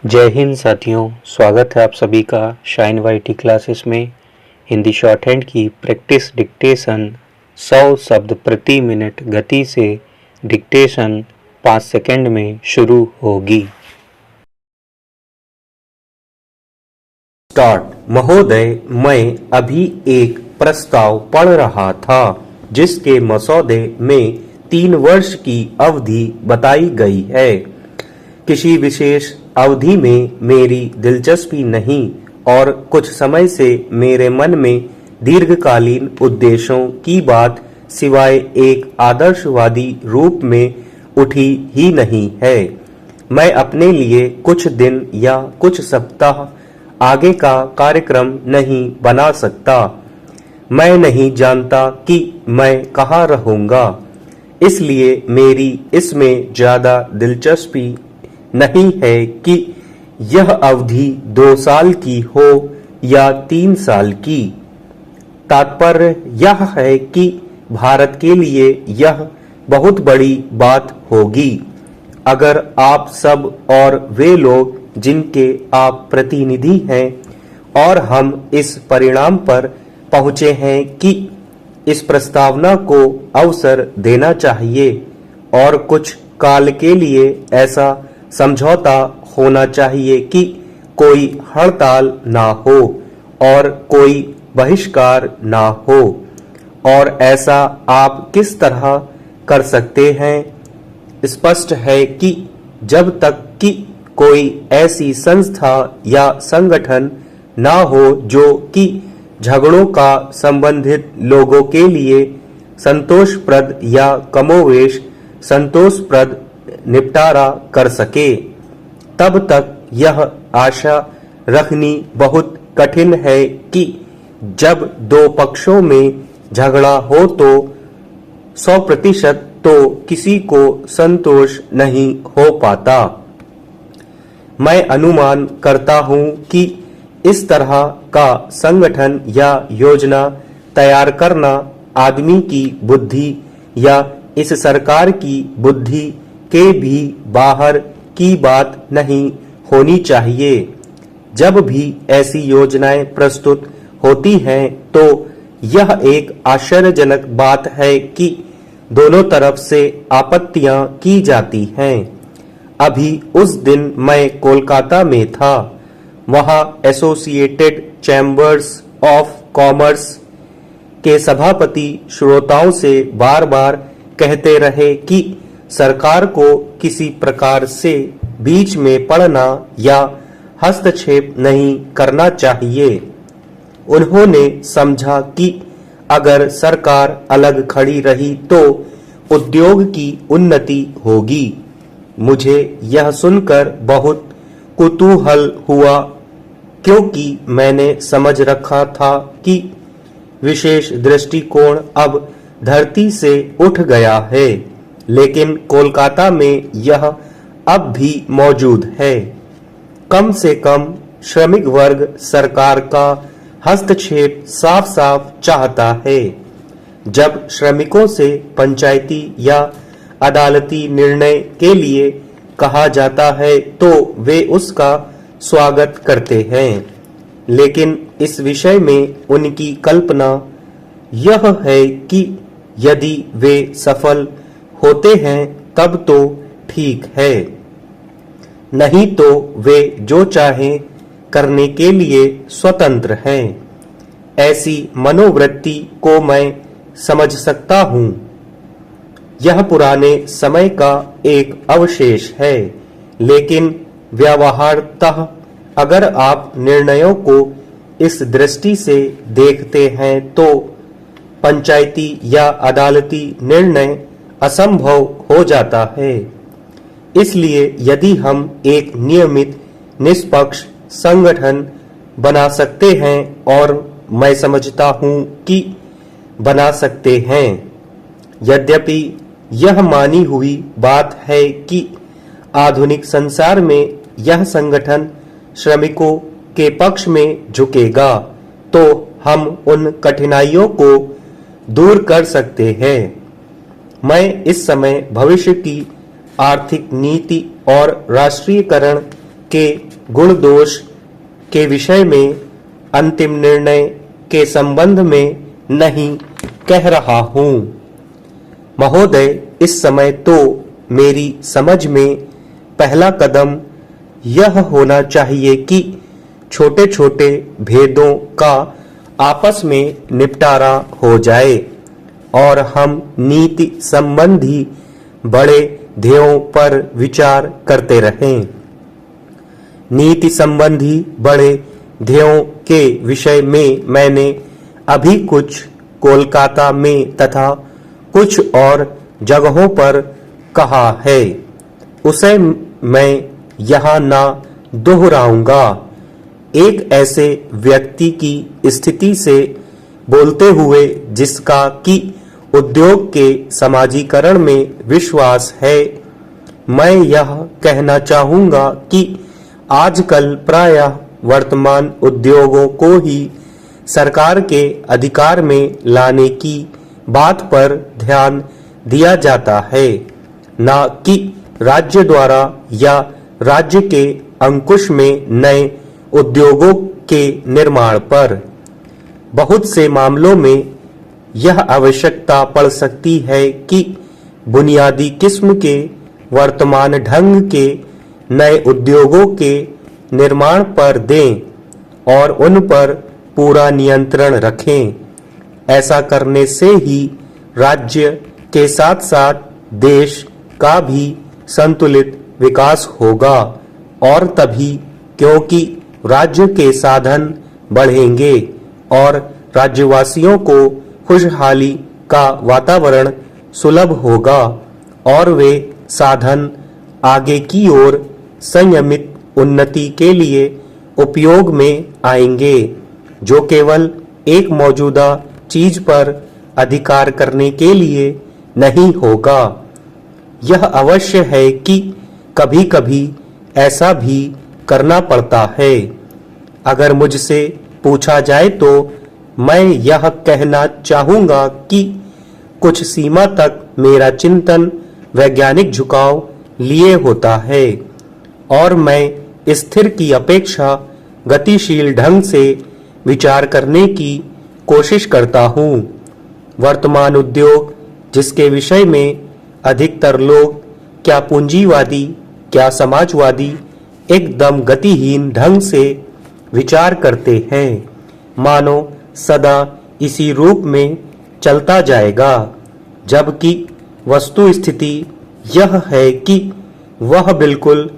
जय हिंद साथियों, स्वागत है आप सभी का शाइन वाईटी क्लासेस में। हिंदी शॉर्ट हैंड की प्रैक्टिस डिक्टेशन 100 शब्द प्रति मिनट गति से डिक्टेशन 5 सेकंड में शुरू होगी। स्टार्ट। महोदय, मैं अभी एक प्रस्ताव पढ़ रहा था जिसके मसौदे में 3 वर्ष की अवधि बताई गई है। किसी विशेष अवधि में मेरी दिलचस्पी नहीं और कुछ समय से मेरे मन में दीर्घकालीन उद्देश्यों की बात सिवाय एक आदर्शवादी रूप में उठी ही नहीं है। मैं अपने लिए कुछ दिन या कुछ सप्ताह आगे का कार्यक्रम नहीं बना सकता। मैं नहीं जानता कि मैं कहाँ रहूँगा, इसलिए मेरी इसमें ज़्यादा दिलचस्पी नहीं है कि यह अवधि 2 साल की हो या 3 साल की। तात्पर्य यह है कि भारत के लिए यह बहुत बड़ी बात होगी अगर आप सब और वे लोग जिनके आप प्रतिनिधि हैं और हम इस परिणाम पर पहुंचे हैं कि इस प्रस्तावना को अवसर देना चाहिए और कुछ काल के लिए ऐसा समझौता होना चाहिए कि कोई हड़ताल ना हो और कोई बहिष्कार ना हो। और ऐसा आप किस तरह कर सकते हैं? स्पष्ट है कि जब तक कि कोई ऐसी संस्था या संगठन ना हो जो कि झगड़ों का संबंधित लोगों के लिए संतोषप्रद या कमोवेश संतोषप्रद निपटारा कर सके, तब तक यह आशा रखनी बहुत कठिन है कि जब 2 पक्षों में झगड़ा हो तो 100% तो किसी को संतोष नहीं हो पाता। मैं अनुमान करता हूं कि इस तरह का संगठन या योजना तैयार करना आदमी की बुद्धि या इस सरकार की बुद्धि के भी बाहर की बात नहीं होनी चाहिए। जब भी ऐसी योजनाएं प्रस्तुत होती हैं तो यह एक आश्चर्यजनक बात है कि दोनों तरफ से आपत्तियां की जाती हैं। अभी उस दिन मैं कोलकाता में था। वहां एसोसिएटेड चैम्बर्स ऑफ कॉमर्स के सभापति श्रोताओं से बार-बार कहते रहे कि सरकार को किसी प्रकार से बीच में पड़ना या हस्तक्षेप नहीं करना चाहिए। उन्होंने समझा कि अगर सरकार अलग खड़ी रही तो उद्योग की उन्नति होगी। मुझे यह सुनकर बहुत कुतूहल हुआ क्योंकि मैंने समझ रखा था कि विशेष दृष्टिकोण अब धरती से उठ गया है, लेकिन कोलकाता में यह अब भी मौजूद है। कम से कम श्रमिक वर्ग सरकार का हस्तक्षेप साफ-साफ चाहता है। जब श्रमिकों से पंचायती या अदालती निर्णय के लिए कहा जाता है तो वे उसका स्वागत करते हैं, लेकिन इस विषय में उनकी कल्पना यह है कि यदि वे सफल होते हैं तब तो ठीक है, नहीं तो वे जो चाहें करने के लिए स्वतंत्र हैं। ऐसी मनोवृत्ति को मैं समझ सकता हूँ। यह पुराने समय का एक अवशेष है, लेकिन व्यवहारतः अगर आप निर्णयों को इस दृष्टि से देखते हैं तो पंचायती या अदालती निर्णय असंभव हो जाता है। इसलिए यदि हम एक नियमित निष्पक्ष संगठन बना सकते हैं, और मैं समझता हूँ कि बना सकते हैं, यद्यपि यह मानी हुई बात है कि आधुनिक संसार में यह संगठन श्रमिकों के पक्ष में झुकेगा, तो हम उन कठिनाइयों को दूर कर सकते हैं। मैं इस समय भविष्य की आर्थिक नीति और राष्ट्रीयकरण के गुण दोष के विषय में अंतिम निर्णय के संबंध में नहीं कह रहा हूं। महोदय, इस समय तो मेरी समझ में पहला कदम यह होना चाहिए कि छोटे छोटे भेदों का आपस में निपटारा हो जाए और हम नीति संबंधी बड़े ध्येयों पर विचार करते रहें। नीति संबंधी बड़े ध्येयों के विषय में मैंने अभी कुछ कोलकाता में तथा कुछ और जगहों पर कहा है, उसे मैं यहाँ ना दोहराऊंगा। एक ऐसे व्यक्ति की स्थिति से बोलते हुए जिसका कि उद्योग के समाजीकरण में विश्वास है, मैं यह कहना चाहूंगा कि आजकल प्रायः वर्तमान उद्योगों को ही सरकार के अधिकार में लाने की बात पर ध्यान दिया जाता है, न कि राज्य द्वारा या राज्य के अंकुश में नए उद्योगों के निर्माण पर। बहुत से मामलों में यह आवश्यकता पड़ सकती है कि बुनियादी किस्म के वर्तमान ढंग के नए उद्योगों के निर्माण पर दें और उन पर पूरा नियंत्रण रखें। ऐसा करने से ही राज्य के साथ साथ देश का भी संतुलित विकास होगा और तभी, क्योंकि राज्य के साधन बढ़ेंगे और राज्यवासियों को खुशहाली का वातावरण सुलभ होगा और वे साधन आगे की ओर संयमित उन्नति के लिए उपयोग में आएंगे, जो केवल एक मौजूदा चीज पर अधिकार करने के लिए नहीं होगा। यह अवश्य है कि कभी-कभी ऐसा भी करना पड़ता है। अगर मुझसे पूछा जाए तो मैं यह कहना चाहूंगा कि कुछ सीमा तक मेरा चिंतन वैज्ञानिक झुकाव लिए होता है और मैं स्थिर की अपेक्षा गतिशील ढंग से विचार करने की कोशिश करता हूँ। वर्तमान उद्योग जिसके विषय में अधिकतर लोग क्या पूंजीवादी क्या समाजवादी एकदम गतिहीन ढंग से विचार करते हैं, मानो सदा इसी रूप में चलता जाएगा, जबकि वस्तु स्थिति यह है कि वह बिल्कुल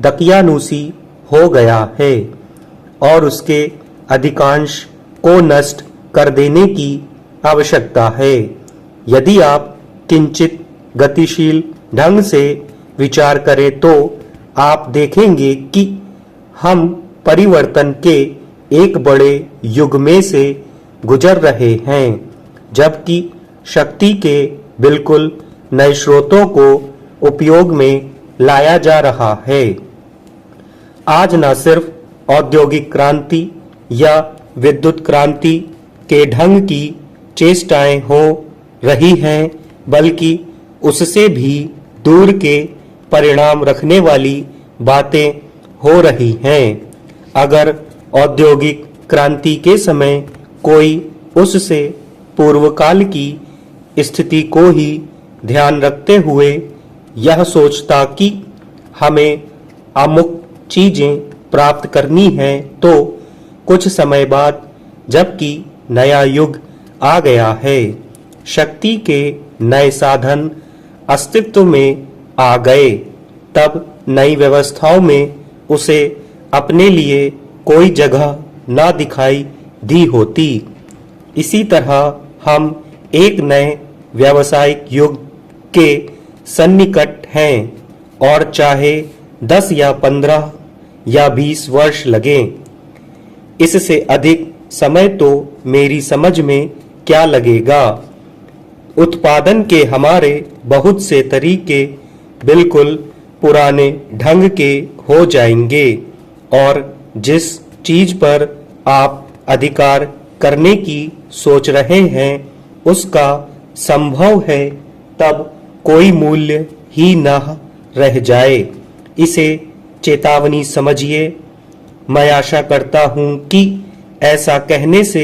दकियानूसी हो गया है और उसके अधिकांश को नष्ट कर देने की आवश्यकता है। यदि आप किंचित गतिशील ढंग से विचार करें तो आप देखेंगे कि हम परिवर्तन के एक बड़े युग में से गुजर रहे हैं, जबकि शक्ति के बिल्कुल नए स्रोतों को उपयोग में लाया जा रहा है। आज न सिर्फ औद्योगिक क्रांति या विद्युत क्रांति के ढंग की चेष्टाएं हो रही हैं, बल्कि उससे भी दूर के परिणाम रखने वाली बातें हो रही हैं। अगर औद्योगिक क्रांति के समय कोई उससे पूर्वकाल की स्थिति को ही ध्यान रखते हुए यह सोचता कि हमें अमुक चीजें प्राप्त करनी है, तो कुछ समय बाद जबकि नया युग आ गया है, शक्ति के नए साधन अस्तित्व में आ गए, तब नई व्यवस्थाओं में उसे अपने लिए कोई जगह ना दिखाई दी होती। इसी तरह हम एक नए व्यावसायिक युग के सन्निकट हैं और चाहे 10 या 15 या 20 वर्ष लगें, इससे अधिक समय तो मेरी समझ में क्या लगेगा। उत्पादन के हमारे बहुत से तरीके बिल्कुल पुराने ढंग के हो जाएंगे और जिस चीज पर आप अधिकार करने की सोच रहे हैं उसका संभव है तब कोई मूल्य ही न रह जाए। इसे चेतावनी समझिए। मैं आशा करता हूं कि ऐसा कहने से